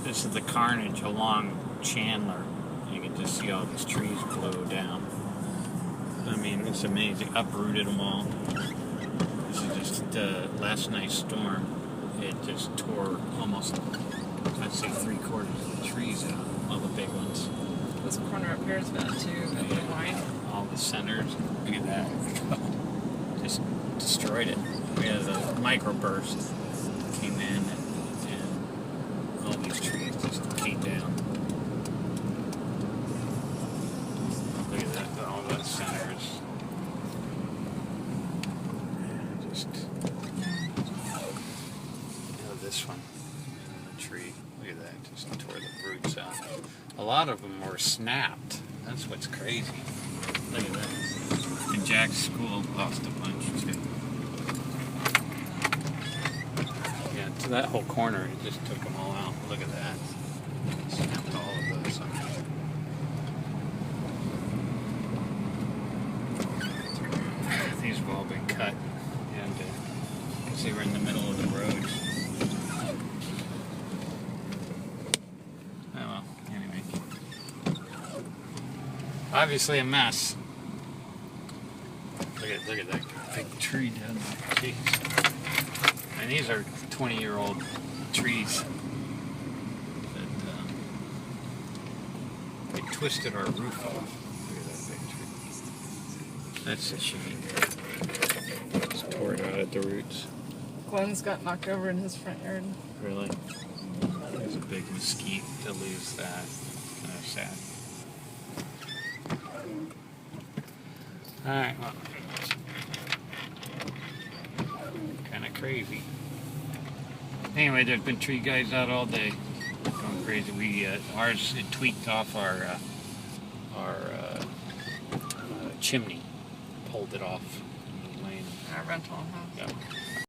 This is the carnage along Chandler. You can just see all these trees blow down. I mean, it's amazing. Uprooted them all. This is just last night's storm. It just tore almost, I'd say, 3/4 of the trees out. All the big ones. This corner up here is bad too. Yeah. Wide. All the centers. Look at that. Just destroyed it. We had the microburst came in and all these trees just came down. Look at that, all the centers. Just, this one, the tree. Look at that, just tore the roots out. A lot of them were snapped. That's what's crazy. Look at that. And Jack's school lost a bunch too. Yeah, to that whole corner, it just took them all out. Look at that. Snapped all of those. These have all been cut, and because they were in the middle of the road. Oh well, anyway. Obviously a mess. Look at that big tree down there. Jeez. And these are 20-year-old trees that they twisted our roof off. Look at that big tree. That's a shame. Just tore it out at the roots. Glenn's got knocked over in his front yard. Really? There's a big mesquite to lose that. Kind of sad. Alright, well. Kind of crazy. Anyway, there's been tree guys out all day. Going crazy. We ours it tweaked off our chimney. Pulled it off. Our rental, huh? Yep.